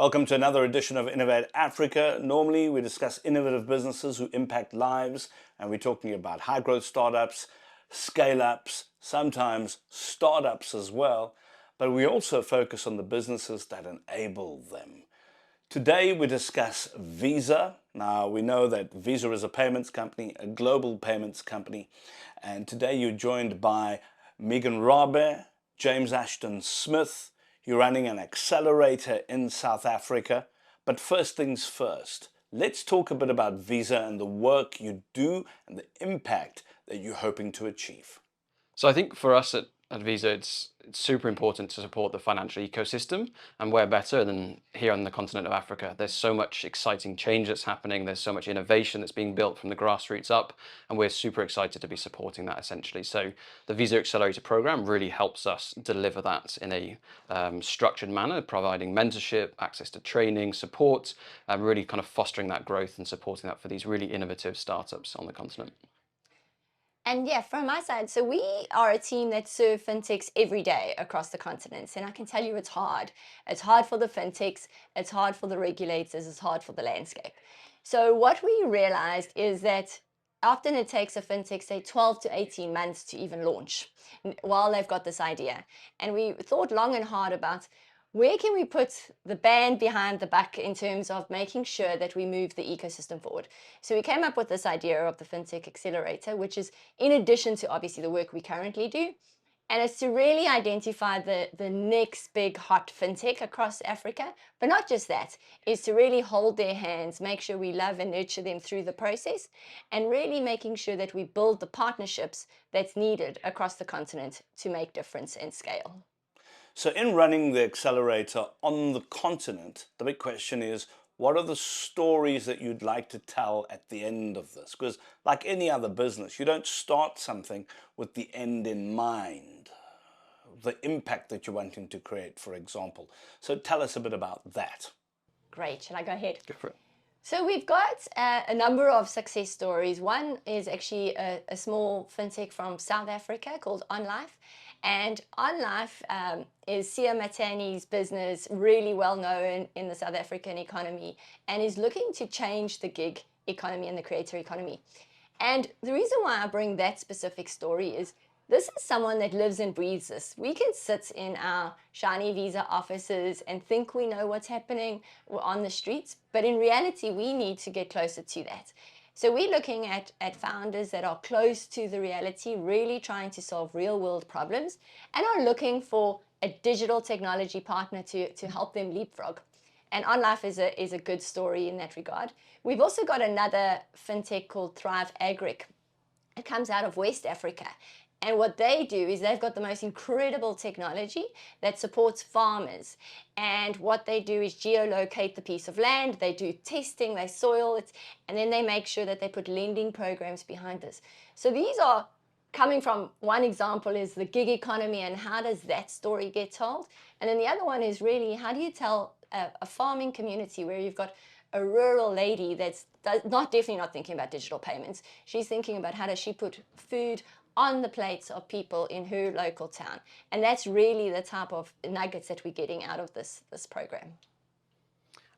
Welcome to another edition of Innovate Africa. Normally we discuss innovative businesses who impact lives, and we're talking about high growth startups, scale ups, sometimes startups as well, but we also focus on the businesses that enable them. Today we discuss Visa. Now we know that Visa is a payments company, a global payments company, and today you're joined by Megan Rabe, James Ashton Smith. You're running an accelerator in South Africa. But first things first, let's talk a bit about Visa and the work you do and the impact that you're hoping to achieve. So I think for us at Visa, it's super important to support the financial ecosystem, and where better than here on the continent of Africa. There's so much exciting change that's happening. There's so much innovation that's being built from the grassroots up, and we're super excited to be supporting that essentially. So the Visa Accelerator program really helps us deliver that in a structured manner, providing mentorship, access to training, support, really kind of fostering that growth and supporting that for these really innovative startups on the continent. And yeah, from my side, so we are a team that serve fintechs every day across the continent. And I can tell you it's hard. It's hard for the fintechs, it's hard for the regulators, it's hard for the landscape. So what we realized is that often it takes a fintech, say, 12 to 18 months to even launch while they've got this idea. And we thought long and hard about where can we put the band behind the buck in terms of making sure that we move the ecosystem forward. So we came up with this idea of the fintech accelerator, which is in addition to obviously the work we currently do, and it's to really identify the next big hot fintech across Africa. But not just that, is to really hold their hands, make sure we love and nurture them through the process, and really making sure that we build the partnerships that's needed across the continent to make difference and scale. So in running the accelerator on the continent, the big question is, what are the stories that you'd like to tell at the end of this? Because like any other business, you don't start something with the end in mind, the impact that you're wanting to create, for example. So tell us a bit about that. Great, shall I go ahead? Go for it. So we've got a number of success stories. One is actually a small fintech from South Africa called OnLife. And OnLife is Sia Matani's business, really well known in the South African economy, and is looking to change the gig economy and the creator economy. And the reason why I bring that specific story is this is someone that lives and breathes this. We can sit in our shiny Visa offices and think we know what's happening on the streets, but in reality, we need to get closer to that. So we're looking at founders that are close to the reality, really trying to solve real world problems, and are looking for a digital technology partner to help them leapfrog. And OnLife is a good story in that regard. We've also got another fintech called Thrive Agric. It comes out of West Africa. And what they do is they've got the most incredible technology that supports farmers. And what they do is geolocate the piece of land, they do testing, they soil it, and then they make sure that they put lending programs behind this. So these are coming from, one example is the gig economy and how does that story get told? And then the other one is really how do you tell a farming community where you've got a rural lady that's definitely not thinking about digital payments. She's thinking about how does she put food on the plates of people in her local town. And that's really the type of nuggets that we're getting out of this program.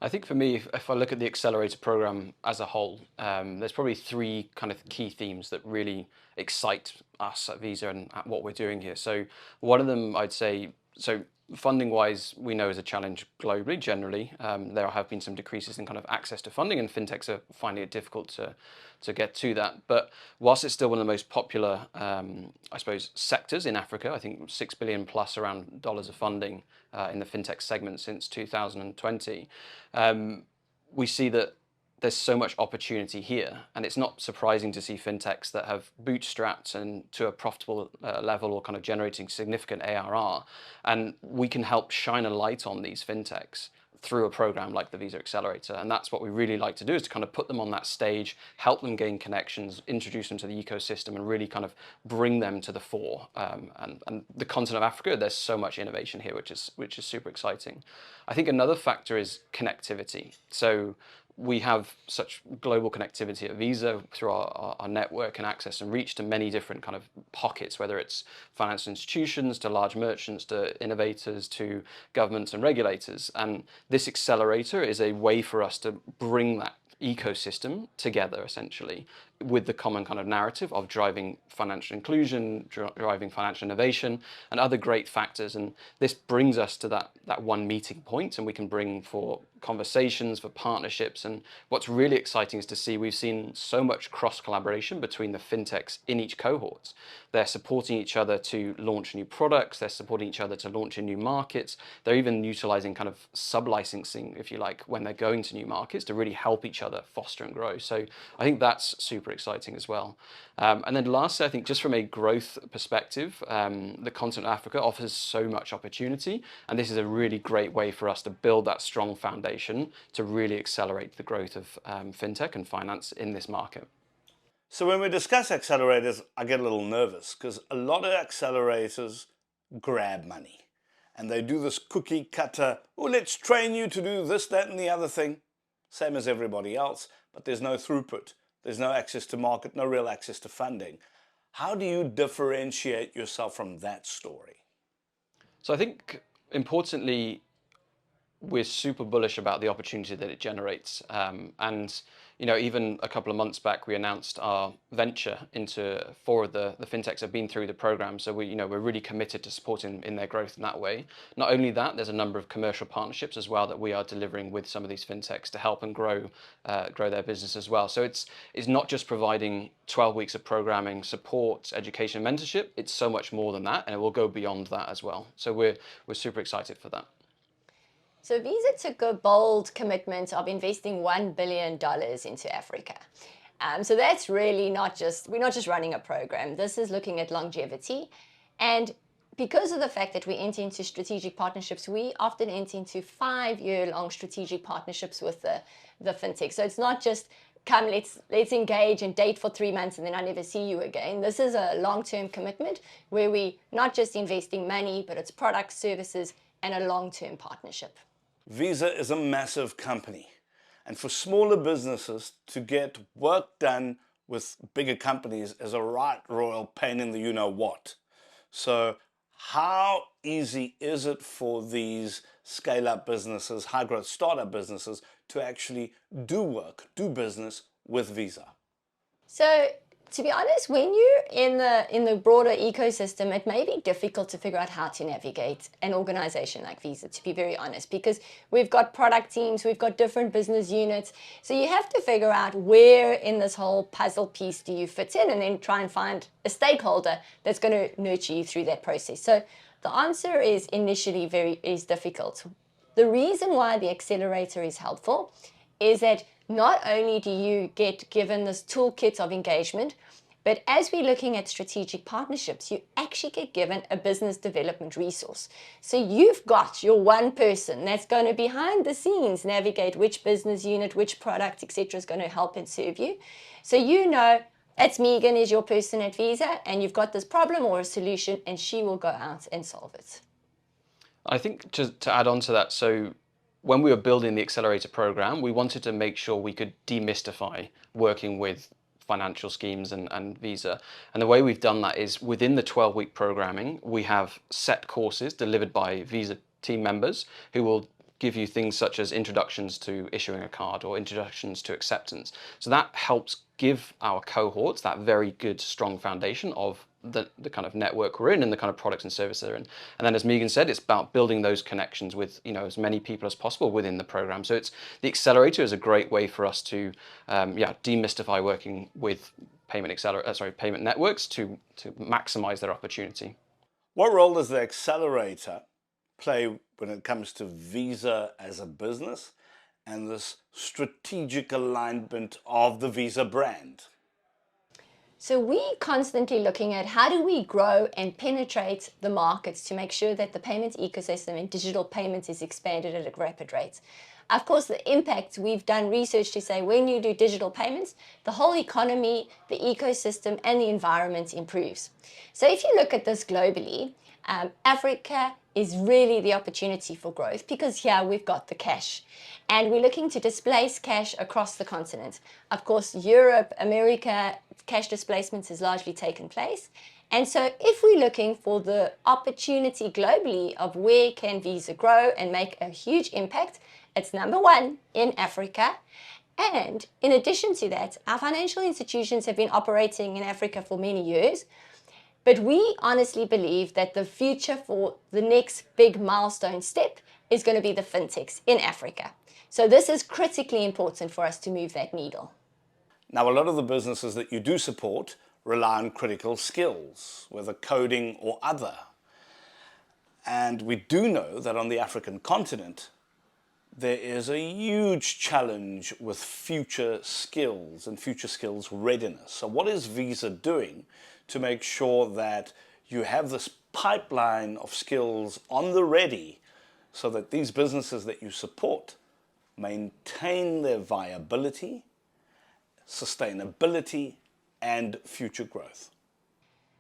I think for me, if I look at the accelerator program as a whole, there's probably three kind of key themes that really excite us at Visa and at what we're doing here. So one of them, I'd say, so funding-wise, we know is a challenge globally, generally. There have been some decreases in kind of access to funding, and fintechs are finding it difficult to get to that. But whilst it's still one of the most popular, I suppose, sectors in Africa, I think $6 billion plus around dollars of funding in the fintech segment since 2020, we see that there's so much opportunity here, and it's not surprising to see fintechs that have bootstrapped and to a profitable level or kind of generating significant ARR, and we can help shine a light on these fintechs through a program like the Visa Accelerator. And that's what we really like to do, is to kind of put them on that stage, help them gain connections, introduce them to the ecosystem, and really kind of bring them to the fore. And the continent of Africa, there's so much innovation here, which is super exciting. I think another factor is connectivity. So we have such global connectivity at Visa through our network and access and reach to many different kind of pockets, whether it's financial institutions, to large merchants, to innovators, to governments and regulators. And this accelerator is a way for us to bring that ecosystem together, essentially, with the common kind of narrative of driving financial inclusion, driving financial innovation, and other great factors. And this brings us to that one meeting point, and we can bring for conversations, for partnerships. And what's really exciting is to see we've seen so much cross collaboration between the fintechs in each cohort. They're supporting each other to launch new products, they're supporting each other to launch in new markets, they're even utilizing kind of sub-licensing, if you like, when they're going to new markets to really help each other foster and grow. So I think that's super exciting as well. And then lastly, I think just from a growth perspective, the continent of Africa offers so much opportunity, and this is a really great way for us to build that strong foundation to really accelerate the growth of fintech and finance in this market. So when we discuss accelerators, I get a little nervous because a lot of accelerators grab money and they do this cookie cutter, oh, let's train you to do this, that, and the other thing, same as everybody else, but there's no throughput. There's no access to market, no real access to funding. How do you differentiate yourself from that story? So I think importantly, we're super bullish about the opportunity that it generates. And even a couple of months back, we announced our venture into 4 of the fintechs have been through the program. So we're really committed to supporting in their growth in that way. Not only that, there's a number of commercial partnerships as well that we are delivering with some of these fintechs to help and grow their business as well. So it's not just providing 12 weeks of programming, support, education, mentorship. It's so much more than that, and it will go beyond that as well. So we're super excited for that. So Visa took a bold commitment of investing $1 billion into Africa. So that's really we're not just running a program. This is looking at longevity. And because of the fact that we enter into strategic partnerships, we often enter into 5-year-long strategic partnerships with the fintech. So it's not just come, let's engage and date for 3 months and then I never see you again. This is a long-term commitment where we not just investing money, but it's products, services, and a long-term partnership. Visa is a massive company, and for smaller businesses to get work done with bigger companies is a right royal pain in the you-know-what. So how easy is it for these scale-up businesses, high-growth startup businesses to actually do work, do business with Visa? So to be honest, when you're in the broader ecosystem, it may be difficult to figure out how to navigate an organization like Visa, to be very honest, because we've got product teams, we've got different business units. So you have to figure out where in this whole puzzle piece do you fit in, and then try and find a stakeholder that's going to nurture you through that process. So the answer is initially is difficult. The reason why the accelerator is helpful is that not only do you get given this toolkit of engagement, but as we're looking at strategic partnerships, you actually get given a business development resource. So you've got your one person that's going to behind the scenes navigate which business unit, which product, etc. is going to help and serve you. So that's Megan is your person at Visa, and you've got this problem or a solution, and she will go out and solve it. I think to add on to that, so when we were building the accelerator program, we wanted to make sure we could demystify working with financial schemes and Visa. And the way we've done that is within the 12-week programming, we have set courses delivered by Visa team members who will give you things such as introductions to issuing a card or introductions to acceptance. So that helps give our cohorts that very good, strong foundation of the kind of network we're in and the kind of products and services they're in. And then as Megan said, it's about building those connections with as many people as possible within the program. So the accelerator is a great way for us to demystify working with payment networks to maximize their opportunity. What role does the accelerator play when it comes to Visa as a business and this strategic alignment of the Visa brand? So we're constantly looking at how do we grow and penetrate the markets to make sure that the payments ecosystem and digital payments is expanded at a rapid rate. of course, the impact, we've done research to say when you do digital payments, the whole economy, the ecosystem, and the environment improves. So if you look at this globally, Africa is really the opportunity for growth because here we've got the cash. And we're looking to displace cash across the continent. Of course, Europe, America, cash displacement has largely taken place. And so if we're looking for the opportunity globally of where can Visa grow and make a huge impact, it's number one in Africa. And in addition to that, our financial institutions have been operating in Africa for many years. But we honestly believe that the future for the next big milestone step is going to be the fintechs in Africa. So this is critically important for us to move that needle. Now, a lot of the businesses that you do support rely on critical skills, whether coding or other. And we do know that on the African continent, there is a huge challenge with future skills and future skills readiness. So what is Visa doing to make sure that you have this pipeline of skills on the ready so that these businesses that you support maintain their viability, sustainability, and future growth?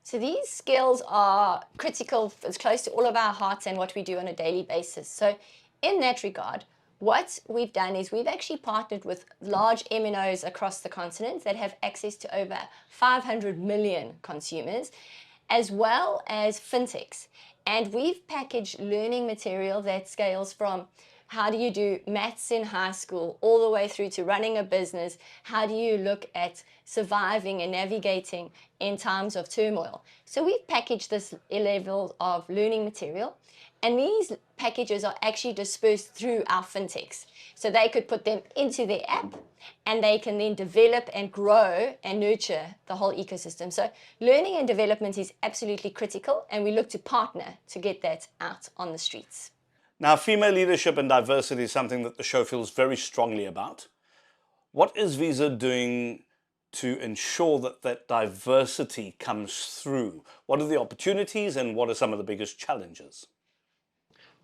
So these skills are critical, it's close to all of our hearts and what we do on a daily basis. So in that regard, what we've done is we've actually partnered with large MNOs across the continent that have access to over 500 million consumers, as well as fintechs. And we've packaged learning material that scales from how do you do maths in high school all the way through to running a business? How do you look at surviving and navigating in times of turmoil? So we've packaged this level of learning material, and these packages are actually dispersed through our fintechs. So they could put them into their app and they can then develop and grow and nurture the whole ecosystem. So learning and development is absolutely critical, and we look to partner to get that out on the streets. Now, female leadership and diversity is something that the show feels very strongly about. What is Visa doing to ensure that that diversity comes through? What are the opportunities and what are some of the biggest challenges?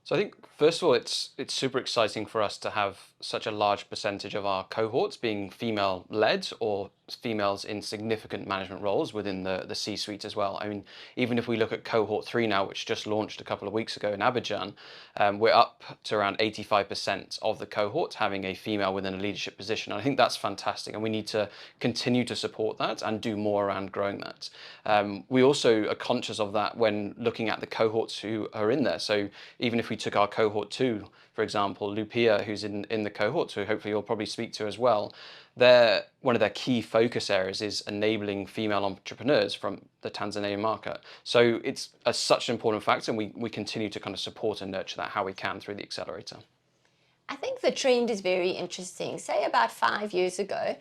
So I think, first of all, it's super exciting for us to have such a large percentage of our cohorts being female-led or females in significant management roles within the C-suite as well. I mean, even if we look at cohort 3 now, which just launched a couple of weeks ago in Abidjan, we're up to around 85% of the cohort having a female within a leadership position. And I think that's fantastic, and we need to continue to support that and do more around growing that. We also are conscious of that when looking at the cohorts who are in there. So even if we took our cohort 2, for example, Lupia, who's in the cohort, who hopefully you'll probably speak to as well, one of their key focus areas is enabling female entrepreneurs from the Tanzanian market. So it's such an important factor, and we continue to kind of support and nurture that how we can through the accelerator. I think the trend is very interesting. Say about 5 years ago,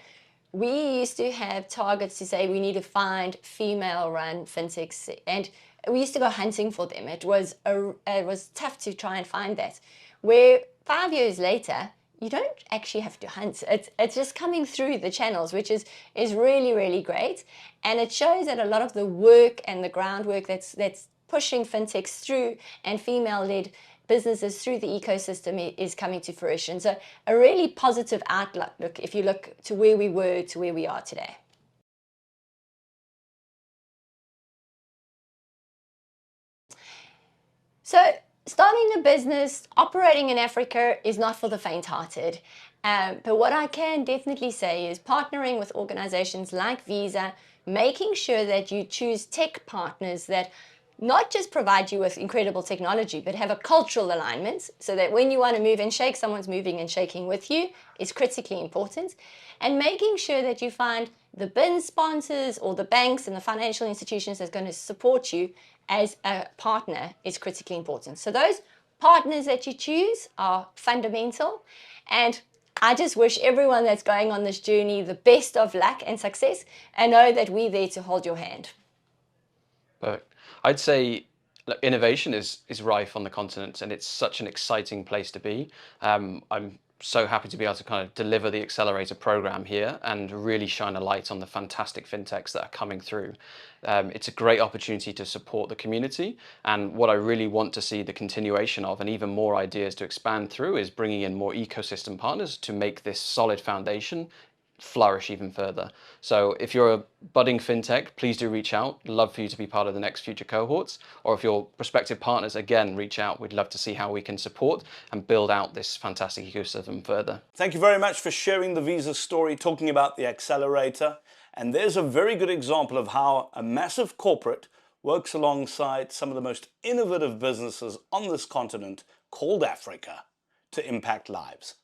we used to have targets to say we need to find female-run fintechs, and we used to go hunting for them. It was tough to try and find that. Where 5 years later, you don't actually have to hunt. It's just coming through the channels, which is really, really great. And it shows that a lot of the work and the groundwork that's pushing fintechs through and female-led businesses through the ecosystem is coming to fruition. So a really positive outlook if you look to where we were to where we are today. So starting a business, operating in Africa is not for the faint-hearted. But what I can definitely say is partnering with organizations like Visa, making sure that you choose tech partners that not just provide you with incredible technology, but have a cultural alignment so that when you want to move and shake, someone's moving and shaking with you is critically important. And making sure that you find the BIN sponsors or the banks and the financial institutions that's going to support you as a partner is critically important. So those partners that you choose are fundamental. And I just wish everyone that's going on this journey the best of luck and success, and know that we're there to hold your hand. Perfect. I'd say innovation is rife on the continent, and it's such an exciting place to be. I'm so happy to be able to kind of deliver the accelerator program here and really shine a light on the fantastic fintechs that are coming through. It's a great opportunity to support the community, and what I really want to see the continuation of, and even more ideas to expand through, is bringing in more ecosystem partners to make this solid foundation flourish even further. So if you're a budding fintech, please do reach out. Love for you to be part of the next future cohorts. Or if you're prospective partners, again, reach out. We'd love to see how we can support and build out this fantastic ecosystem further. Thank you very much for sharing the Visa story, talking about the accelerator. And there's a very good example of how a massive corporate works alongside some of the most innovative businesses on this continent called Africa to impact lives.